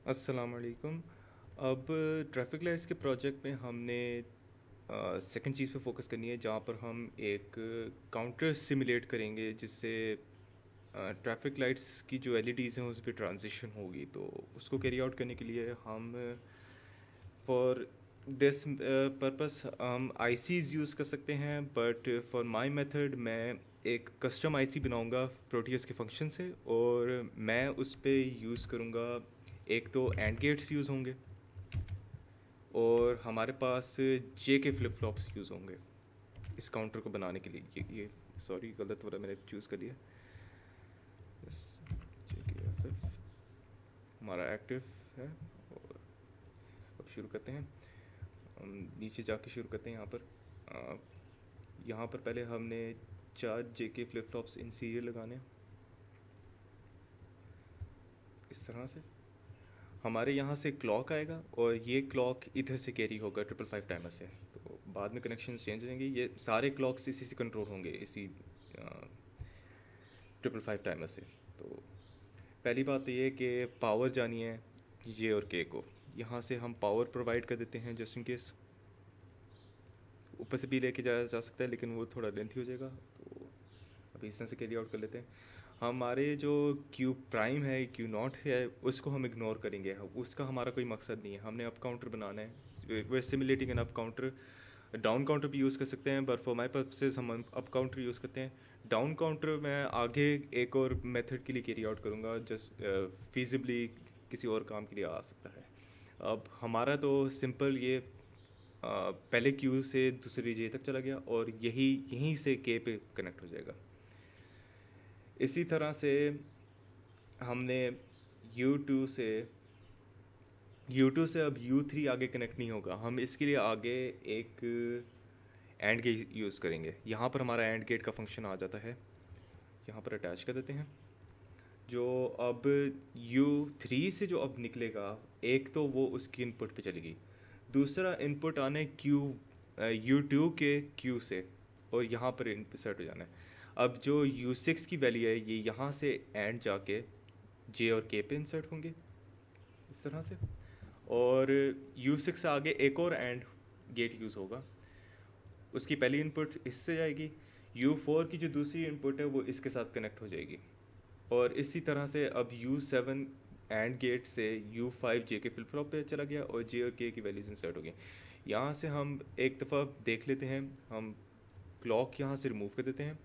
अस्सलाम वालेकुम। अब ट्रैफिक लाइट्स के प्रोजेक्ट में हमने सेकंड चीज़ पे फोकस करनी है, जहाँ पर हम एक काउंटर सिमुलेट करेंगे जिससे ट्रैफिक लाइट्स की जो एलईडीज़ हैं उस पर ट्रांजिशन होगी। तो उसको कैरी आउट करने के लिए हम फॉर दिस पर्पस हम आईसीज़ यूज़ कर सकते हैं, बट फॉर माय मेथड मैं एक कस्टम आईसी बनाऊंगा प्रोटियस के फंक्शन से, और मैं उस पर यूज़ करूँगा। एक तो एंड गेट्स यूज़ होंगे, और हमारे पास जे के फ्लिप फ्लॉप्स यूज़ होंगे इस काउंटर को बनाने के लिए। ये सॉरी, गलत वाला मैंने चूज़ कर लिया। यस, जे के एफ एफ हमारा एक्टिव है। और अब शुरू करते हैं। हम नीचे जाके शुरू करते हैं। यहाँ पर पहले हमने 4 जे के फ्लिप फ्लॉप्स इन सीरियल लगाने हैं, इस तरह से। हमारे यहाँ से क्लॉक आएगा और ये क्लॉक इधर से कैरी होगा 555 टाइमर से। तो बाद में कनेक्शन चेंज हो जाएंगे। ये सारे क्लॉक्स इसी से कंट्रोल होंगे, इसी 555 टाइमर से। तो पहली बात तो ये कि पावर जानी है जे और के को। यहाँ से हम पावर प्रोवाइड कर देते हैं जस्ट इन केस। ऊपर से भी लेके जाया जा सकता है, लेकिन वो थोड़ा लेंथी हो जाएगा। तो अभी इस तरह से कैरी आउट कर लेते हैं। हमारे जो क्यू प्राइम है, क्यू नॉट है, उसको हम इग्नोर करेंगे। उसका हमारा कोई मकसद नहीं है। हमने अप काउंटर बनाना है। We simulating an up counter. Down counter भी यूज़ कर सकते हैं, बट फॉर माई पर्पसेस हम अप काउंटर यूज़ करते हैं। डाउन काउंटर मैं आगे एक और मेथड के लिए कैरी आउट करूँगा, जस्ट फिजिबली किसी और काम के लिए आ सकता है। अब हमारा तो सिंपल ये पहले क्यू से दूसरी जे तक चला गया, और यहीं से के पे कनेक्ट हो जाएगा। इसी तरह से हमने U2 से अब U3 आगे कनेक्ट नहीं होगा। हम इसके लिए आगे एक एंड गेट यूज़ करेंगे। यहाँ पर हमारा एंड गेट का फंक्शन आ जाता है, यहाँ पर अटैच कर देते हैं। जो अब U3 से जो अब निकलेगा, एक तो वो उसकी इनपुट पे चलेगी, दूसरा इनपुट आने U2 के Q से, और यहाँ पर इंसर्ट हो जाना है। अब जो U6 की वैल्यू है, ये यहाँ से एंड जाके जे और के पे इंसर्ट होंगे, इस तरह से। और U6 से आगे एक और एंड गेट यूज़ होगा। उसकी पहली इनपुट इससे जाएगी, U4 की जो दूसरी इनपुट है वो इसके साथ कनेक्ट हो जाएगी। और इसी तरह से अब U7 एंड गेट से U5 जे के फ्लिप फ्लॉप पे चला गया, और जे और के की वैल्यूज इंसर्ट हो गई। यहाँ से हम एक दफ़ा देख लेते हैं। हम क्लॉक यहाँ से रिमूव कर देते हैं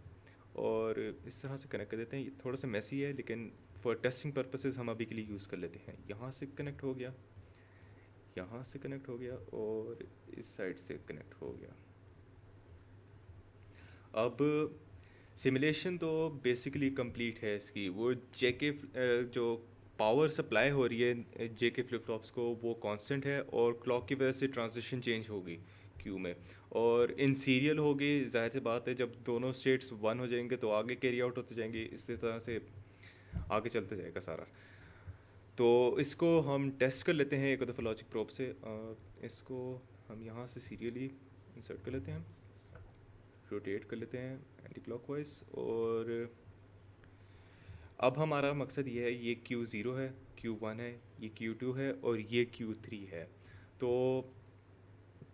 और इस तरह से कनेक्ट कर देते हैं। ये थोड़ा सा मैसी है, लेकिन फॉर टेस्टिंग पर्पसेस हम अभी के लिए यूज़ कर लेते हैं। यहाँ से कनेक्ट हो गया, यहाँ से कनेक्ट हो गया, और इस साइड से कनेक्ट हो गया। अब सिमुलेशन तो बेसिकली कंप्लीट है इसकी। वो जेके जो पावर सप्लाई हो रही है जेके फ्लिप फ्लॉप्स को, वो कांस्टेंट है, और क्लॉक की वजह से ट्रांजिशन चेंज होगी क्यू में, और इन सीरियल होगी। जाहिर सी बात है, जब दोनों स्टेट्स वन हो जाएंगे तो आगे कैरी आउट होते जाएंगे, इस तरह से आगे चलते जाएगा सारा। तो इसको हम टेस्ट कर लेते हैं एक दफ़ा लॉजिक प्रोब से। इसको हम यहाँ से सीरियली इंसर्ट कर लेते हैं, रोटेट कर लेते हैं एंटी क्लॉकवाइज। और अब हमारा मकसद ये है, ये Q0 है, Q1 है, ये Q2 है, और ये Q3 है। तो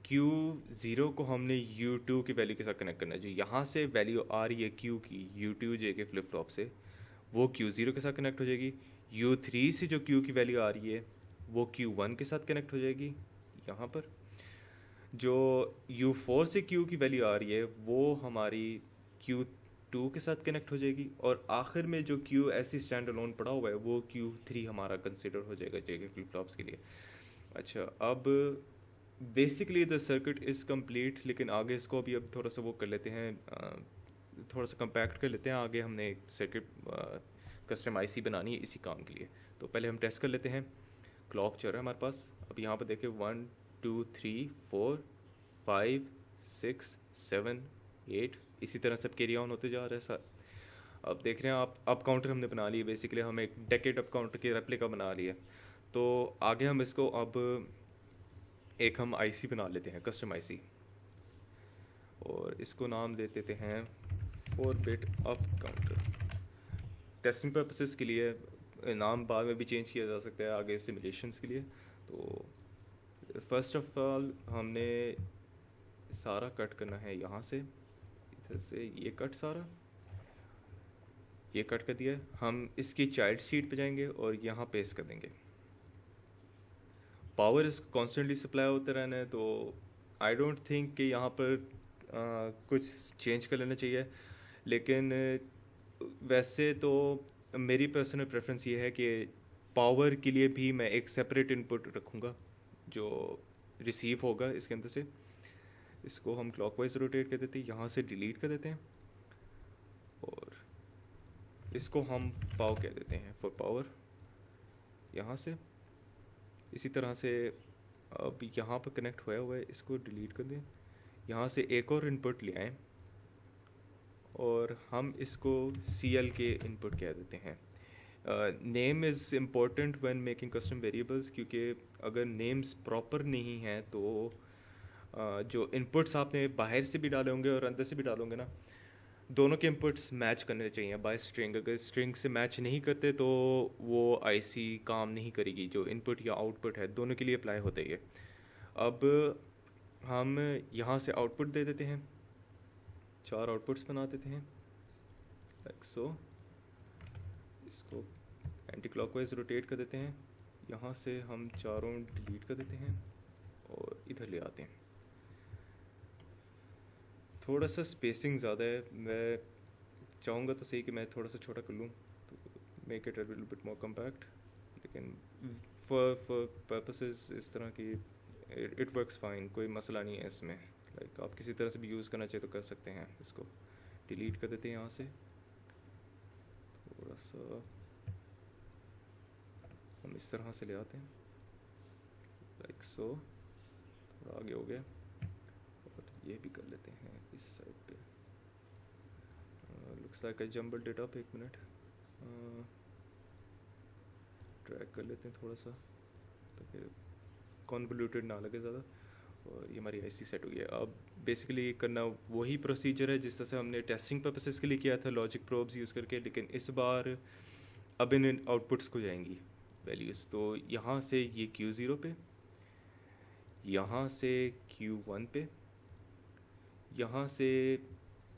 Q0 को हमने U2 की वैल्यू के साथ कनेक्ट करना है। जो यहाँ से वैल्यू आ रही है Q की U2 जे के फ्लिप फ्लॉप से, वो Q0 के साथ कनेक्ट हो जाएगी। U3 से जो Q की वैल्यू आ रही है, वो Q1 के साथ कनेक्ट हो जाएगी यहाँ पर। जो U4 से Q की वैल्यू आ रही है, वो हमारी Q2 के साथ कनेक्ट हो जाएगी, और आखिर में जो Q ऐसी स्टैंड अलोन पड़ा हुआ है, वो Q3 हमारा कंसिडर हो जाएगा जे के फ्लिप फ्लॉप्स के लिए। अच्छा, अब basically the circuit is complete, लेकिन आगे इसको भी अब थोड़ा सा वो कर लेते हैं, थोड़ा सा कंपैक्ट कर लेते हैं। आगे हमने एक सर्किट कस्टम आईसी बनानी है इसी काम के लिए। तो पहले हम टेस्ट कर लेते हैं। क्लॉक चल रहा है हमारे पास। अब यहाँ पर देखें, 1 2 3 4 5 6 7 8, इसी तरह सब कैरी ऑन होते जा रहा है सर। अब देख रहे हैं आप, अप काउंटर हमने बना लिया। बेसिकली हम एक डेकेड अप काउंटर की रेप्लिका बना लिया। तो आगे हम इसको अब एक हम आईसी बना लेते हैं, कस्टम आईसी, और इसको नाम दे देते हैं 4 bit up counter. Testing purposes के लिए नाम बाद में भी चेंज किया जा सकता है आगे सिमुलेशंस के लिए। तो फर्स्ट ऑफ ऑल हमने सारा कट करना है यहाँ से, इधर से ये कट सारा, ये कट कर दिया। हम इसकी चाइल्ड शीट पे जाएंगे और यहाँ पेस्ट कर देंगे। पावर इस कॉन्स्टेंटली सप्लाई होते रहना है, तो आई डोंट थिंक कि यहाँ पर कुछ चेंज कर लेना चाहिए। लेकिन वैसे तो मेरी पर्सनल प्रेफरेंस ये है कि पावर के लिए भी मैं एक सेपरेट इनपुट रखूँगा जो रिसीव होगा इसके अंदर से। इसको हम क्लॉकवाइज रोटेट कर देते हैं, यहाँ से डिलीट कर देते हैं और इसको हम पाव कह देते हैं फॉर पावर यहाँ से। इसी तरह से अब यहाँ पर कनेक्ट होया हुआ है, इसको डिलीट कर दें। यहाँ से एक और इनपुट ले आएँ और हम इसको CL के इनपुट कह देते हैं। Name is important when making custom variables, क्योंकि अगर नेम्स प्रॉपर नहीं हैं तो जो इनपुट्स आपने बाहर से भी डाले होंगे और अंदर से भी डालोगे ना, दोनों के इनपुट्स मैच करने चाहिए बाय स्ट्रिंग। अगर स्ट्रिंग से मैच नहीं करते तो वो IC काम नहीं करेगी। जो इनपुट या आउटपुट है दोनों के लिए अप्लाई होता है ये। अब हम यहाँ से आउटपुट दे देते हैं, 4 आउटपुट्स बना देते हैं लाइक सो। इसको एंटी क्लॉकवाइज रोटेट कर देते हैं, यहाँ से हम चारों डिलीट कर देते हैं और इधर ले आते हैं। थोड़ा सा स्पेसिंग ज़्यादा है, मैं चाहूँगा तो सही कि मैं थोड़ा सा छोटा कर लूँ तो make it a little bit more compact, लेकिन फॉर पर्पसेस इस तरह की इट वर्क्स फाइन, कोई मसला नहीं है इसमें। लाइक आप किसी तरह से भी यूज़ करना चाहिए तो कर सकते हैं। इसको डिलीट कर देते हैं यहाँ से, थोड़ा सा हम इस तरह से ले आते हैं लाइक सो, थोड़ा आगे हो गया। और ये भी कर लेते हैं इस साइड पे। Looks like I jumbled it up, 1 minute drag कर लेते हैं थोड़ा सा ताकि कॉन्वोल्यूटेड ना लगे ज़्यादा। और ये हमारी IC सेट हो गई है। अब बेसिकली करना वही प्रोसीजर है जिस तरह से हमने टेस्टिंग पर्पसेस के लिए किया था लॉजिक प्रोब्स यूज़ करके, लेकिन इस बार अब इन आउटपुट्स को जाएंगी वैल्यूज़। तो यहाँ से ये Q0 पे, यहाँ से Q1 पे, यहाँ से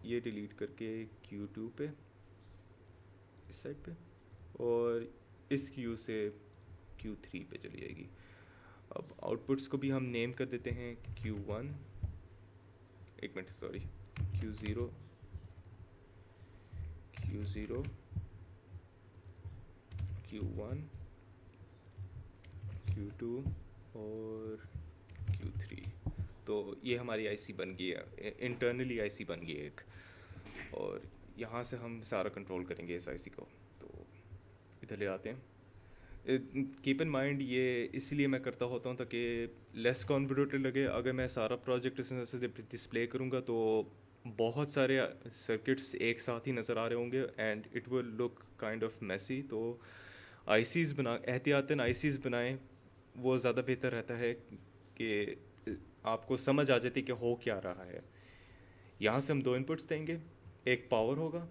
ये डिलीट करके Q2 पे इस साइड पे, और इस Q से Q3 पे चली जाएगी। अब आउटपुट्स को भी हम नेम कर देते हैं Q1, 1 minute sorry, Q0, Q0, Q1, Q2 और Q3। तो ये हमारी IC बन गई है, इंटरनली IC बन गई है एक। और यहाँ से हम सारा कंट्रोल करेंगे इस IC को। तो इधर ले आते हैं। कीप इन माइंड ये इसलिए मैं करता होता हूँ ताकि लेस कॉन्वोल्यूटेड लगे। अगर मैं सारा प्रोजेक्ट इस तरह से डिस्प्ले करूँगा तो बहुत सारे सर्किट्स एक साथ ही नज़र आ रहे होंगे and it will look kind of messy. तो ICs बना, एहतियातन ICs बनाएं, वो ज़्यादा बेहतर रहता है कि आपको समझ आ जाती कि हो क्या रहा है। यहाँ से हम 2 इनपुट्स देंगे, एक पावर होगा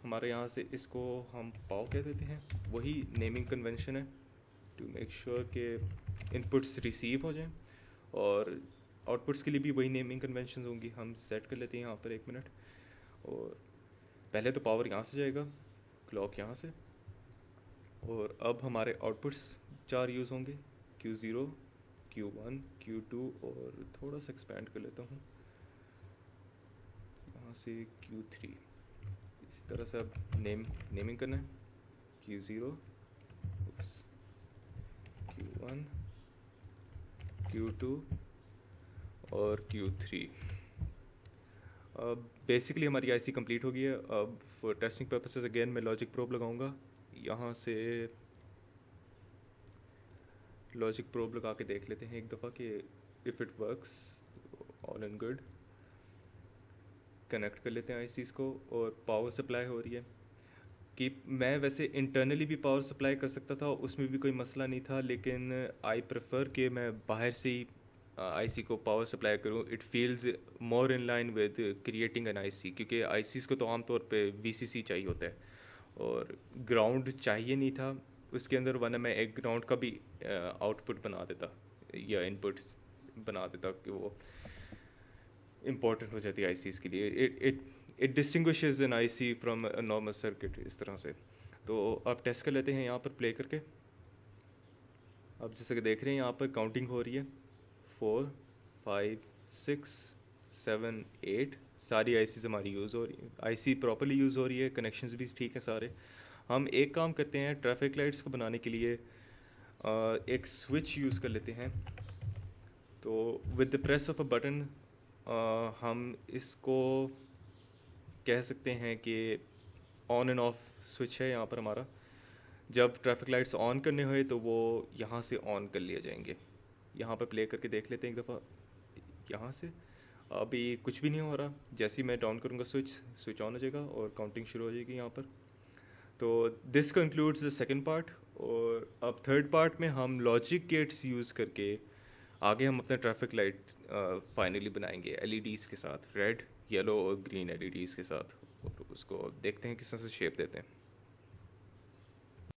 हमारे यहाँ से, इसको हम पावर कह देते हैं। वही नेमिंग कन्वेंशन है टू मेक श्योर कि इनपुट्स रिसीव हो जाएं, और आउटपुट्स के लिए भी वही नेमिंग कन्वेंशन होंगी। हम सेट कर लेते हैं यहाँ पर 1 मिनट। और पहले तो पावर यहाँ से जाएगा, क्लॉक यहाँ से, और अब हमारे आउटपुट्स 4 यूज़ होंगे, Q0, Q1, Q2 और थोड़ा सा एक्सपेंड कर लेता हूँ यहाँ से Q3। इसी तरह से अब नेमिंग करना है, Q0, Q1, Q2 और Q3। अब बेसिकली हमारी IC कंप्लीट हो गई है। अब फॉर टेस्टिंग पर्पसेस अगेन मैं लॉजिक प्रोब लगाऊंगा। यहाँ से लॉजिक प्रोब लगा के देख लेते हैं एक दफ़ा कि if it works, all in good. Connect कर लेते हैं ICs को, और पावर सप्लाई हो रही है। कि मैं वैसे इंटरनली भी पावर सप्लाई कर सकता था, उसमें भी कोई मसला नहीं था, लेकिन आई प्रेफर कि मैं बाहर से ही IC को पावर सप्लाई करूं। It feels more in line with creating an IC, क्योंकि ICs को तो आमतौर पे VCC चाहिए होता है और ग्राउंड चाहिए नहीं था। उसके अंदर वरना मैं एक ग्राउंड का भी आउटपुट बना देता या इनपुट बना देता कि वो इम्पोर्टेंट हो जाती है आईसीज़ के लिए. It distinguishes an IC from a normal circuit इस तरह से. तो आप टेस्ट कर लेते हैं यहाँ पर प्ले करके. आप जैसे कि देख रहे हैं यहाँ पर काउंटिंग हो रही है 4 5 6 7 8. सारी आईसीज़ हमारी यूज़ हो रही है, आईसी प्रॉपर्ली यूज़ हो रही है, कनेक्शंस भी ठीक है सारे. हम एक काम करते हैं, ट्रैफिक लाइट्स को बनाने के लिए एक स्विच यूज़ कर लेते हैं. तो with the press of a button हम इसको कह सकते हैं कि ऑन एंड ऑफ स्विच है यहाँ पर हमारा. जब ट्रैफिक लाइट्स ऑन करने हुए तो वो यहाँ से ऑन कर लिए जाएंगे. यहाँ पर प्ले करके देख लेते हैं एक दफ़ा. यहाँ से अभी कुछ भी नहीं हो रहा. जैसे ही मैं डाउन करूँगा स्विच ऑन हो जाएगा और काउंटिंग शुरू हो जाएगी यहाँ पर. तो this concludes the second part. और अब थर्ड पार्ट में हम लॉजिक गेट्स यूज़ करके आगे हम अपना ट्रैफिक लाइट फाइनली बनाएंगे एलईडीज़ के साथ, रेड येलो और ग्रीन एलईडीज़ के साथ. और उसको देखते हैं किस तरह से शेप देते हैं.